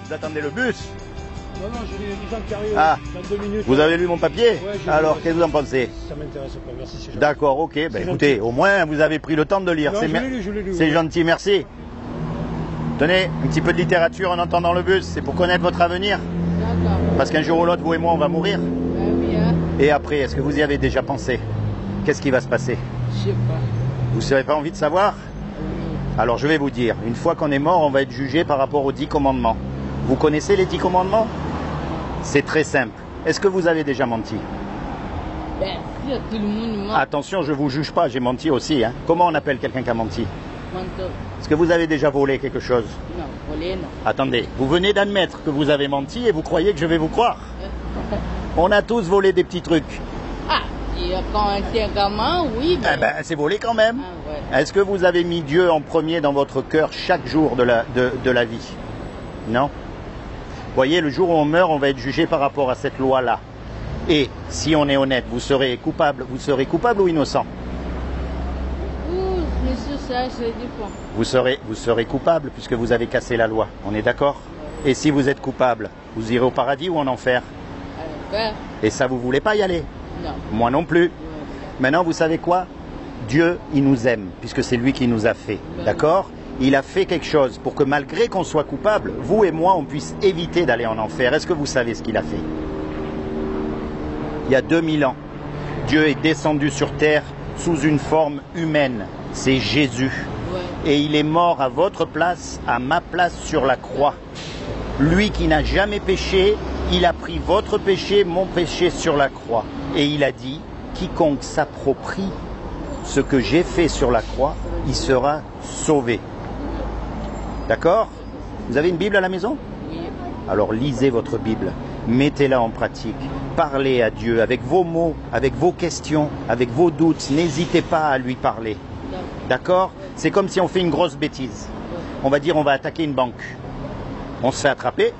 Vous attendez le bus? Non, non, j'ai des gens qui arrivent dans 2 minutes. Vous avez lu mon papier? Ouais, alors, qu'est-ce que vous en pensez? Ça m'intéresse pas, merci, c'est gentil. D'accord, ok. Ben, écoutez, au moins, vous avez pris le temps de lire. Non, je l'ai lu. C'est gentil, merci. Tenez, un petit peu de littérature en entendant le bus, c'est pour connaître votre avenir. D'accord. Parce qu'un jour ou l'autre, vous et moi, on va mourir. Ben oui, hein. Et après, est-ce que vous y avez déjà pensé? Qu'est-ce qui va se passer? Je sais pas. Vous n'avez pas envie de savoir? Alors je vais vous dire, une fois qu'on est mort, on va être jugé par rapport aux 10 commandements. Vous connaissez les 10 commandements? C'est très simple. Est-ce que vous avez déjà menti? Ben si, tout le monde ment. Attention, je ne vous juge pas, j'ai menti aussi. Hein. Comment on appelle quelqu'un qui a menti? Menteur. Est-ce que vous avez déjà volé quelque chose? Non, voler, non. Attendez, vous venez d'admettre que vous avez menti et vous croyez que je vais vous croire? On a tous volé des petits trucs. Ah, et quand c'est un gamin, oui. Eh ben, c'est volé quand même. Ah, ouais. Est-ce que vous avez mis Dieu en premier dans votre cœur chaque jour de la vie? Non? Vous voyez, le jour où on meurt, on va être jugé par rapport à cette loi-là. Et si on est honnête, vous serez coupable ou innocent? Ouh, monsieur, ça, c'est différent. Vous serez coupable puisque vous avez cassé la loi. On est d'accord? Et si vous êtes coupable, vous irez au paradis ou en enfer? Et ça, vous voulez pas y aller? Non. Moi non plus. Maintenant, vous savez quoi? Dieu, il nous aime, puisque c'est lui qui nous a fait. D'accord? Il a fait quelque chose pour que malgré qu'on soit coupable, vous et moi, on puisse éviter d'aller en enfer. Est-ce que vous savez ce qu'il a fait? Il y a 2000 ans, Dieu est descendu sur terre sous une forme humaine. C'est Jésus. Ouais. Et il est mort à votre place, à ma place sur la croix. Lui qui n'a jamais péché, il a pris votre péché, mon péché sur la croix. Et il a dit, quiconque s'approprie ce que j'ai fait sur la croix, il sera sauvé. D'accord? Vous avez une Bible à la maison? Oui. Alors lisez votre Bible, mettez-la en pratique, parlez à Dieu avec vos mots, avec vos questions, avec vos doutes, n'hésitez pas à lui parler. D'accord? C'est comme si on fait une grosse bêtise. On va dire on va attaquer une banque. On se fait attraper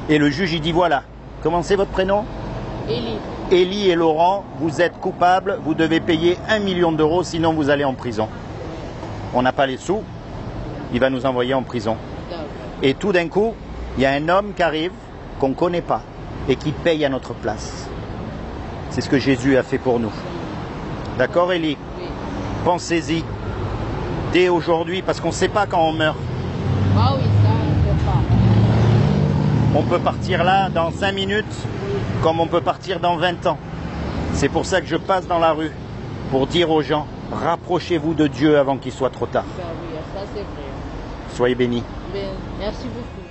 et le juge il dit voilà, comment c'est votre prénom? Élie. Élie et Laurent, vous êtes coupables, vous devez payer 1 million d'euros sinon vous allez en prison. On n'a pas les sous, il va nous envoyer en prison. Et tout d'un coup, il y a un homme qui arrive, qu'on ne connaît pas, et qui paye à notre place. C'est ce que Jésus a fait pour nous. D'accord, Élie? Oui. Pensez-y dès aujourd'hui, parce qu'on ne sait pas quand on meurt. Ah oui, ça, je sais pas. On peut partir là dans 5 minutes, comme on peut partir dans 20 ans. C'est pour ça que je passe dans la rue, pour dire aux gens, rapprochez-vous de Dieu avant qu'il soit trop tard. Ben oui, ça c'est vrai. Soyez bénis. Ben, merci beaucoup.